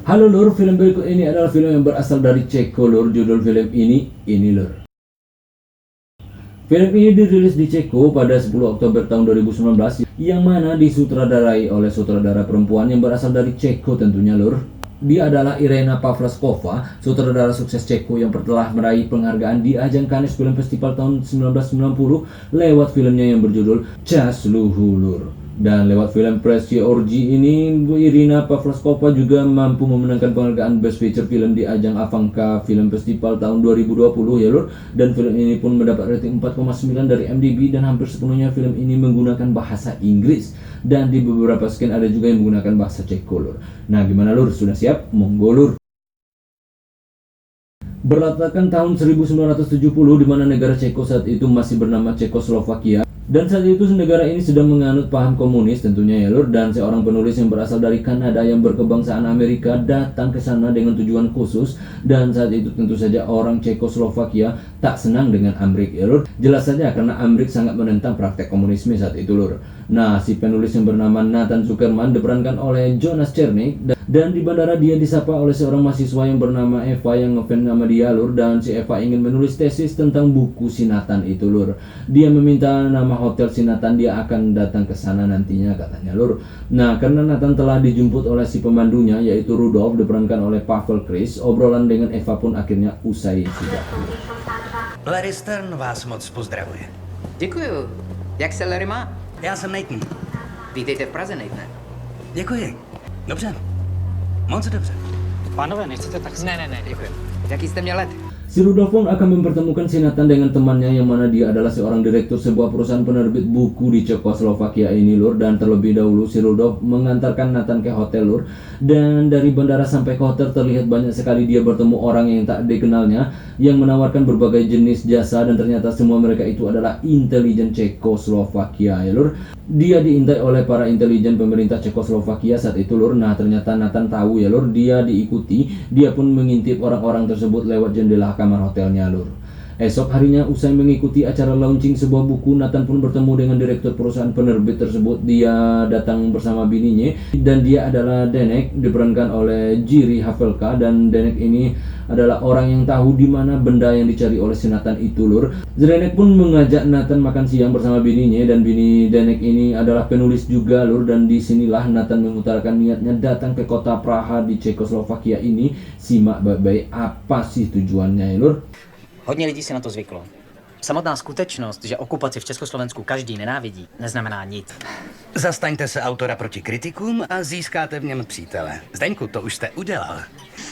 Halo lur, film berikut ini adalah film yang berasal dari Ceko lur. Judul film ini lur. Film ini dirilis di Ceko pada 10 Oktober tahun 2019 yang mana disutradarai oleh sutradara perempuan yang berasal dari Ceko tentunya lur. Dia adalah Irena Pavlaskova, sutradara sukses Ceko yang telah meraih penghargaan di ajang Cannes Film Festival tahun 1990 lewat filmnya yang berjudul Čas Luhur. Dan lewat film Pressy Orgy ini, Irina Pavlaskova juga mampu memenangkan penghargaan Best Feature Film di ajang Avanka Film Festival tahun 2020 ya lur. Dan film ini pun mendapat rating 4,9 dari IMDb dan hampir sepenuhnya film ini menggunakan bahasa Inggris. Dan di beberapa scene ada juga yang menggunakan bahasa Ceko lur. Nah gimana lur, sudah siap? Monggo lur. Berlatarkan tahun 1970 di mana negara Ceko saat itu masih bernama Cekoslovakia. Dan saat itu negara ini sedang menganut paham komunis tentunya ya lur. Dan seorang penulis yang berasal dari Kanada yang berkebangsaan Amerika datang ke sana dengan tujuan khusus. Dan saat itu tentu saja orang Cekoslovakia tak senang dengan Amrik ya lur. Jelas saja karena Amrik sangat menentang praktek komunisme saat itu lur. Nah si penulis yang bernama Nathan Zuckerman diperankan oleh Jonas Chernik. Dan di bandara dia disapa oleh seorang mahasiswa yang bernama Eva yang ngefans nama dia lur. Dan si Eva ingin menulis tesis tentang buku si Nathan itu lur. Dia meminta nama hotel si Nathan, dia akan datang ke sana nantinya katanya lur. Nah karena Nathan telah dijemput oleh si pemandunya yaitu Rudolf diperankan oleh Pavel Chris, obrolan dengan Eva pun akhirnya usai sudah. Larry Stern vás moc pozdravuje. Děkuju. Jak se Larry má? Já jsem Nathan. Vítejte v Praze, Nathan. Děkuji. Dobře. Moc dobře. Pánové, nechcete taxi? Ne, děkuji. Jaký jste měl let? Si Rudolf pun akan mempertemukan si Nathan dengan temannya yang mana dia adalah seorang direktur sebuah perusahaan penerbit buku di Cekoslovakia ini lur. Dan terlebih dahulu si Rudolf mengantarkan Nathan ke hotel lur. Dan dari bandara sampai ke hotel terlihat banyak sekali dia bertemu orang yang tak dikenalnya yang menawarkan berbagai jenis jasa dan ternyata semua mereka itu adalah intelijen Cekoslovakia ya lur. Dia diintai oleh para intelijen pemerintah Cekoslovakia saat itu lur. Nah ternyata Nathan tahu ya lur, dia diikuti. Dia pun mengintip orang-orang tersebut lewat jendela kamar hotelnya lur. Esok harinya usai mengikuti acara launching sebuah buku, Nathan pun bertemu dengan direktur perusahaan penerbit tersebut. Dia datang bersama bininya dan dia adalah Denek diperankan oleh Jiří Havelka. Dan Denek ini adalah orang yang tahu di mana benda yang dicari oleh si Nathan itu lur. Denek pun mengajak Nathan makan siang bersama bininya dan bini Denek ini adalah penulis juga lur. Dan disinilah Nathan mengutarakan niatnya datang ke kota Praha di Cekoslovakia ini. Simak baik-baik apa sih tujuannya ya lur. Hodně lidí si na to zvyklo. Samotná skutečnost, že okupaci v Československu každý nenávidí, neznamená nic. Zastaňte se autora proti kritikům a získáte v něm přítele. Zdeňku, to už jste udělal.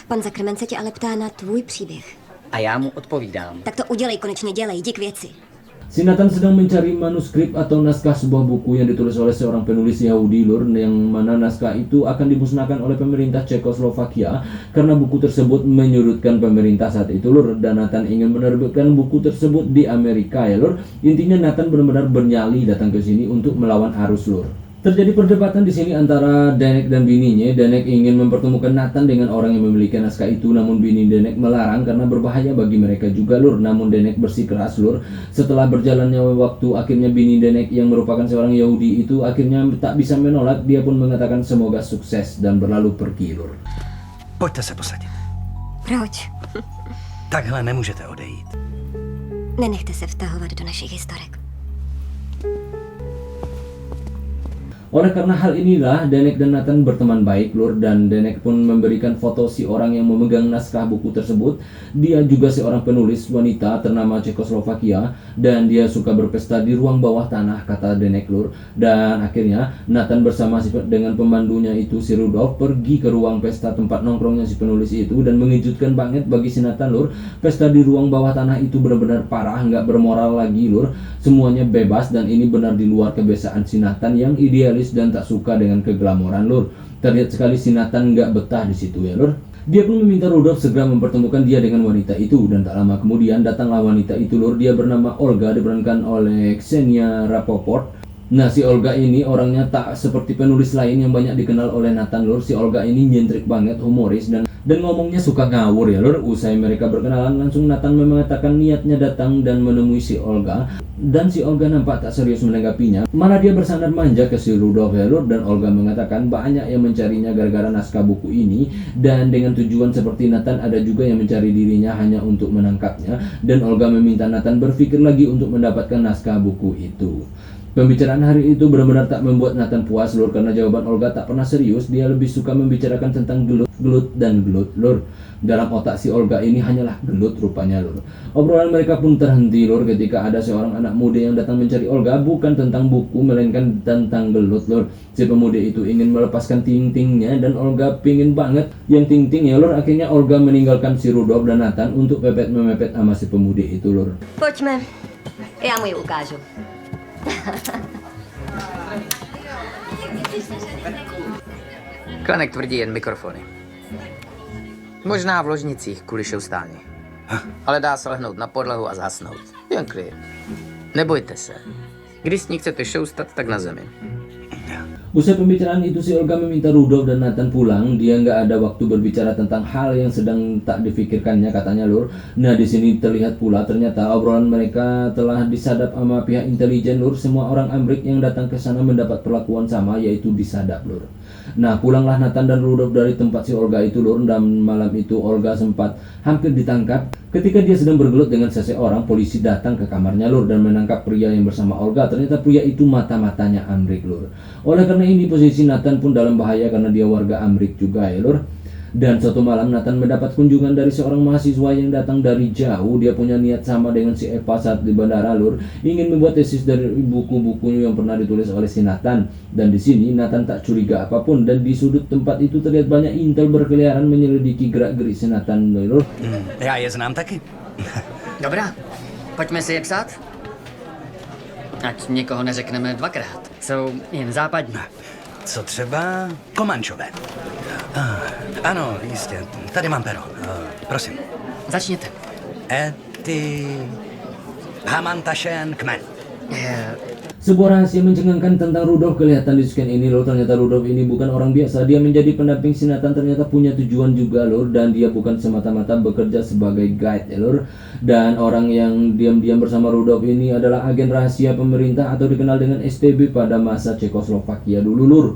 Pan Zakrmen se tě ale ptá na tvůj příběh. A já mu odpovídám. Tak to udělej, konečně dělej, jdi k věci. Si Nathan sedang mencari manuskrip atau naskah sebuah buku yang ditulis oleh seorang penulis Yahudi lur, yang mana naskah itu akan dimusnahkan oleh pemerintah Cekoslovakia karena buku tersebut menyudutkan pemerintah saat itu lur. Dan Nathan ingin menerbitkan buku tersebut di Amerika ya lur. Intinya Nathan benar-benar bernyali datang ke sini untuk melawan arus lur. Terjadi perdebatan di sini antara Denek dan bininya. Denek ingin mempertemukan Nathan dengan orang yang memiliki naskah itu, namun bini Denek melarang karena berbahaya bagi mereka juga lur. Namun Denek bersikeras lur. Setelah berjalannya waktu, akhirnya bini Denek yang merupakan seorang Yahudi itu akhirnya tak bisa menolak. Dia pun mengatakan semoga sukses dan berlalu pergi lur. Pojďte se posadit. Proč? Takhle nemůžete odejít. Nenechte se vtahovat do našich historek. Oleh karena hal inilah Denek dan Nathan berteman baik lur. Dan Denek pun memberikan foto si orang yang memegang naskah buku tersebut. Dia juga seorang penulis wanita ternama Cekoslovakia dan dia suka berpesta di ruang bawah tanah kata Denek lur. Dan akhirnya Nathan bersama dengan pemandunya itu si Rudolf pergi ke ruang pesta tempat nongkrongnya si penulis itu. Dan mengejutkan banget bagi si Nathan lur, pesta di ruang bawah tanah itu benar-benar parah, nggak bermoral lagi lur. Semuanya bebas dan ini benar di luar kebiasaan si Nathan yang idealis dan tak suka dengan keglamoran lur. Terlihat sekali si Nathan nggak betah di situ ya lur. Dia pun meminta Rudolf segera mempertemukan dia dengan wanita itu. Dan tak lama kemudian datanglah wanita itu lur. Dia bernama Olga diperankan oleh Ksenia Rapoport. Nah si Olga ini orangnya tak seperti penulis lain yang banyak dikenal oleh Nathan lur. Si Olga ini nyentrik banget, humoris Dan ngomongnya suka ngawur ya lur. Usai mereka berkenalan, langsung Nathan mengatakan niatnya datang dan menemui si Olga. Dan si Olga nampak tak serius menanggapinya, malah dia bersandar manja ke si Rudolf ya lur. Dan Olga mengatakan banyak yang mencarinya gara-gara naskah buku ini. Dan dengan tujuan seperti Nathan, ada juga yang mencari dirinya hanya untuk menangkapnya. Dan Olga meminta Nathan berpikir lagi untuk mendapatkan naskah buku itu. Pembicaraan hari itu benar-benar tak membuat Nathan puas lur, karena jawaban Olga tak pernah serius. Dia lebih suka membicarakan tentang gelut lur. Dalam otak si Olga ini hanyalah gelut rupanya lur. Obrolan mereka pun terhenti lur ketika ada seorang anak muda yang datang mencari Olga, bukan tentang buku melainkan tentang gelut lur. Si pemuda itu ingin melepaskan ting-tingnya dan Olga pingin banget yang ting-ting ya lur. Akhirnya Olga meninggalkan si Rudolf dan Nathan untuk pepet-memepet sama si pemuda itu lur. Pojďme. Já mu ji ukážu. Klenek tvrdí jen mikrofony. Možná v ložnicích kvůli šoustání. Ale dá se lehnout na podlahu a zhasnout. Jen klid. Nebojte se. Když s ní chcete šoustat, tak na zemi. Usai pembicaraan itu si Olga meminta Rudolf dan Nathan pulang. Dia nggak ada waktu berbicara tentang hal yang sedang tak difikirkannya katanya lur. Nah di sini terlihat pula ternyata obrolan mereka telah disadap sama pihak intelijen lur. Semua orang Amrik yang datang ke sana mendapat perlakuan sama, yaitu disadap lur. Nah pulanglah Nathan dan Rudolf dari tempat si Olga itu lur. Dan malam itu Olga sempat hampir ditangkap. Ketika dia sedang bergelut dengan seseorang, polisi datang ke kamarnya lur dan menangkap pria yang bersama Olga. Ternyata pria itu mata-matanya Amrik lur. Oleh karena ini posisi Nathan pun dalam bahaya karena dia warga Amrik juga ya lur. Dan suatu malam Nathan mendapat kunjungan dari seorang mahasiswa yang datang dari jauh. Dia punya niat sama dengan si Eva saat di bandara lur, ingin membuat tesis dari buku-buku yang pernah ditulis oleh si Nathan. Dan di sini Nathan tak curiga apapun, dan di sudut tempat itu terlihat banyak intel berkeliaran menyelidiki gerak-gerik si Nathan lur. Já je znám taky. Dobrá, pojďme si je psát. Ať někoho neřekneme dvakrát. Jsou jen západní. Co třeba Komančové? Ano, jistě. Tady mám pero. Prosím. Začněte. Ty Hamantaschen Kmen. Sebuah rahasia mencengangkan tentang Rudolf kelihatan di scan ini lor. Ternyata Rudolf ini bukan orang biasa. Dia menjadi pendamping si Nathan, ternyata punya tujuan juga lor. Dan dia bukan semata-mata bekerja sebagai guide ya lor. Dan orang yang diam-diam bersama Rudolf ini adalah agen rahasia pemerintah atau dikenal dengan STB pada masa Cekoslovakia dulu lor.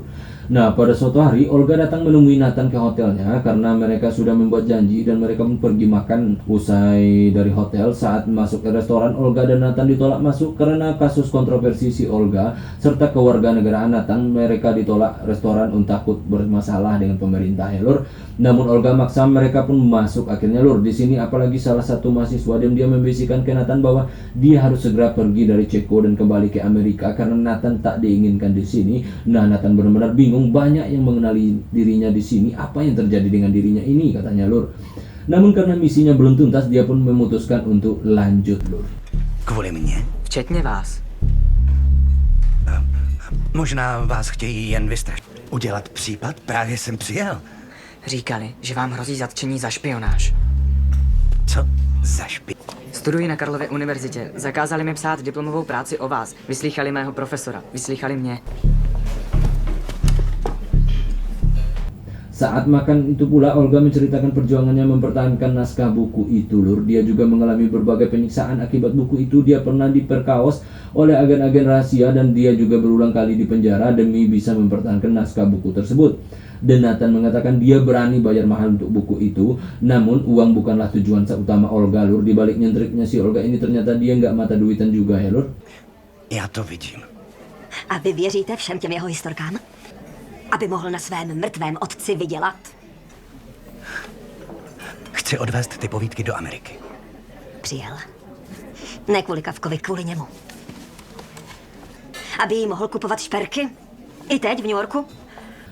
Nah pada suatu hari Olga datang menemui Nathan ke hotelnya karena mereka sudah membuat janji dan mereka pun pergi makan. Usai dari hotel, saat masuk ke restoran, Olga dan Nathan ditolak masuk karena kasus kontroversi si Olga serta kewarganegaraan Nathan. Mereka ditolak restoran takut bermasalah dengan pemerintah ya lur. Namun Olga maksa mereka pun masuk akhirnya lur. Di sini apalagi salah satu mahasiswa diam-diam membisikkan ke Nathan bahwa dia harus segera pergi dari Ceko dan kembali ke Amerika karena Nathan tak diinginkan di sini. Nah Nathan benar-benar bingung, banyak yang mengenali dirinya di sini. Apa yang terjadi dengan dirinya ini katanya lur. Namun karena misinya belum tuntas, dia pun memutuskan untuk lanjut lur. Kvůli mně? Včetně vás. Možná vás chtějí jen vystrašit. Udělat případ? Právě jsem přijel. Říkali, že vám hrozí zatčení za špionáž. Co za špi... Studuji na Karlově univerzitě. Zakázali mi psát diplomovou práci o vás. Vyslýchali mého profesora. Vyslýchali mě. Saat makan itu pula Olga menceritakan perjuangannya mempertahankan naskah buku itu lur. Dia juga mengalami berbagai penyiksaan akibat buku itu. Dia pernah diperkaos oleh agen-agen rahasia dan dia juga berulang kali dipenjara demi bisa mempertahankan naskah buku tersebut. Dan Nathan mengatakan dia berani bayar mahal untuk buku itu. Namun uang bukanlah tujuan utama Olga lur. Di balik nyentriknya si Olga ini ternyata dia nggak mata duitan juga ya lur. Já to vidím. A vy věříte všem těm jeho historkám? Aby mohl na svém mrtvém otci vydělat? Chci odvést ty povídky do Ameriky. Přijel. Ne kvůli Kafkovi, kvůli němu. Aby jí mohl kupovat šperky? I teď v New Yorku?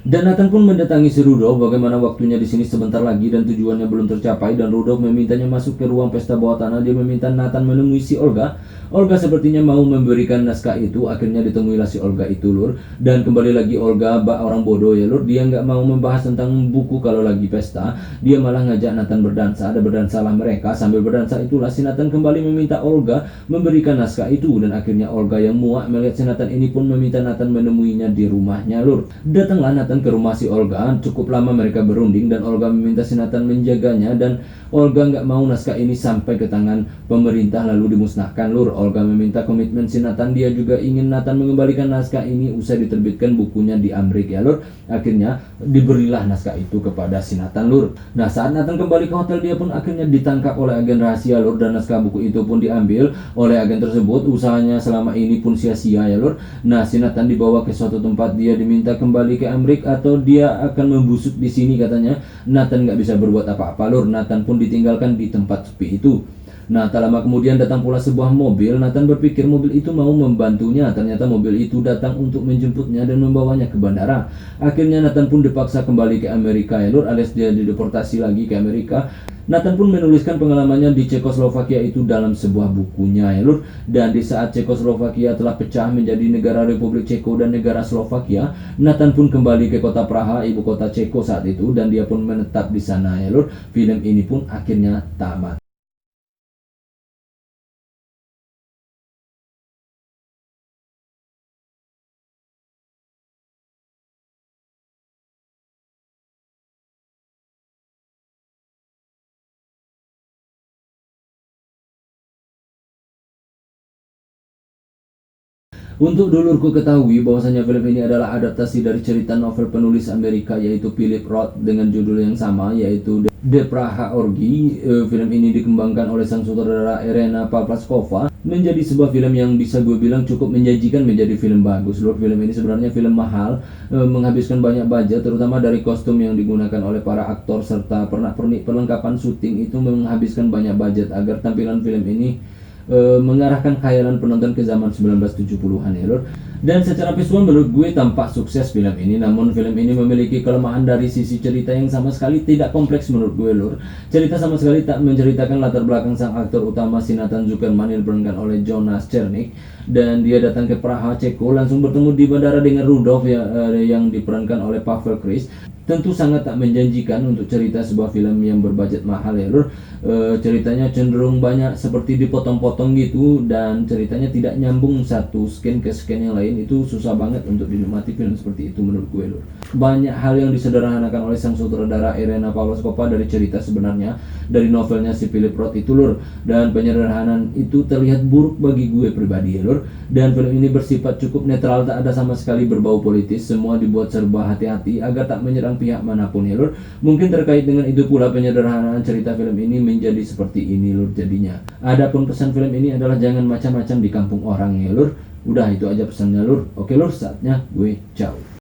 Dan Nathan pun mendatangi si Rudolf. Bagaimana waktunya di sini sebentar lagi dan tujuannya belum tercapai. Dan Rudolf memintanya masuk ke ruang pesta bawah tanah. Dia meminta Nathan menemui si Olga. Olga sepertinya mau memberikan naskah itu. Akhirnya ditemuilah si Olga itu lur. Dan kembali lagi Olga bak orang bodoh ya lur. Dia nggak mau membahas tentang buku kalau lagi pesta. Dia malah ngajak Nathan berdansa. Ada berdansalah mereka. Sambil berdansa itulah si Nathan kembali meminta Olga memberikan naskah itu. Dan akhirnya Olga yang muak melihat si Nathan ini pun meminta Nathan menemuinya di rumahnya lur. Datanglah Nathan Nathan ke rumah si Olga. Cukup lama mereka berunding dan Olga meminta si Nathan menjaganya, dan Olga nggak mau naskah ini sampai ke tangan pemerintah lalu dimusnahkan, lur. Olga meminta komitmen si Nathan. Dia juga ingin Nathan mengembalikan naskah ini usai diterbitkan bukunya di Amerika, ya lur. Akhirnya diberilah naskah itu kepada si Nathan, lur. Nah, saat Nathan kembali ke hotel, dia pun akhirnya ditangkap oleh agen rahasia, lur, dan naskah buku itu pun diambil oleh agen tersebut. Usahanya selama ini pun sia-sia, ya lur. Nah, si Nathan dibawa ke suatu tempat. Dia diminta kembali ke Amerika atau dia akan membusuk di sini, katanya. Nathan nggak bisa berbuat apa-apa, lur. Nathan pun ditinggalkan di tempat sepi itu. Nah, tak lama kemudian datang pula sebuah mobil. Nathan berpikir mobil itu mau membantunya. Ternyata mobil itu datang untuk menjemputnya dan membawanya ke bandara. Akhirnya Nathan pun dipaksa kembali ke Amerika, ya lur, alias dia dideportasi lagi ke Amerika. Nathan pun menuliskan pengalamannya di Cekoslovakia itu dalam sebuah bukunya, ya lur. Dan di saat Cekoslovakia telah pecah menjadi negara Republik Ceko dan negara Slovakia, Nathan pun kembali ke kota Praha, ibu kota Ceko saat itu, dan dia pun menetap di sana, ya lur. Film ini pun akhirnya tamat. Untuk dulurku ketahui bahwasanya film ini adalah adaptasi dari cerita novel penulis Amerika yaitu Philip Roth dengan judul yang sama yaitu The Praha Orgy. Film ini dikembangkan oleh sang sutradara Irena Pavlaskova menjadi sebuah film yang bisa gue bilang cukup menjanjikan menjadi film bagus. Lord, film ini sebenarnya film mahal, menghabiskan banyak budget terutama dari kostum yang digunakan oleh para aktor serta pernak-pernik perlengkapan syuting itu menghabiskan banyak budget agar tampilan film ini mengarahkan khayalan penonton ke zaman 1970-an, ya lor. Dan secara visual menurut gue tampak sukses film ini. Namun film ini memiliki kelemahan dari sisi cerita yang sama sekali tidak kompleks menurut gue, lor. Cerita sama sekali tak menceritakan latar belakang sang aktor utama si Nathan Zuckerman yang diperankan oleh Jonas Chernik. Dan dia datang ke Praha, Ceko, langsung bertemu di bandara dengan Rudolf yang diperankan oleh Pavel Kris. Tentu sangat tak menjanjikan untuk cerita sebuah film yang berbudget mahal, ya lor. Ceritanya cenderung banyak seperti dipotong-potong gitu, dan ceritanya tidak nyambung satu scan ke scan yang lain. Itu susah banget untuk dinikmati film seperti itu menurut gue, lor. Banyak hal yang disederhanakan oleh sang sutradara Irena Pavlaskova dari cerita sebenarnya dari novelnya si Philip Roth itu, lor. Dan penyederhanaan itu terlihat buruk bagi gue pribadi, ya lor. Dan film ini bersifat cukup netral, tak ada sama sekali berbau politis. Semua dibuat serba hati-hati agar tak menyerang pihak manapun, ya lor. Mungkin terkait dengan itu pula penyederhanaan cerita film ini menjadi seperti ini, lor, jadinya. Adapun pesan film ini adalah jangan macam-macam di kampung orang, ya lor. Udah itu aja pesannya, lor. Oke lor, saatnya gue ciao.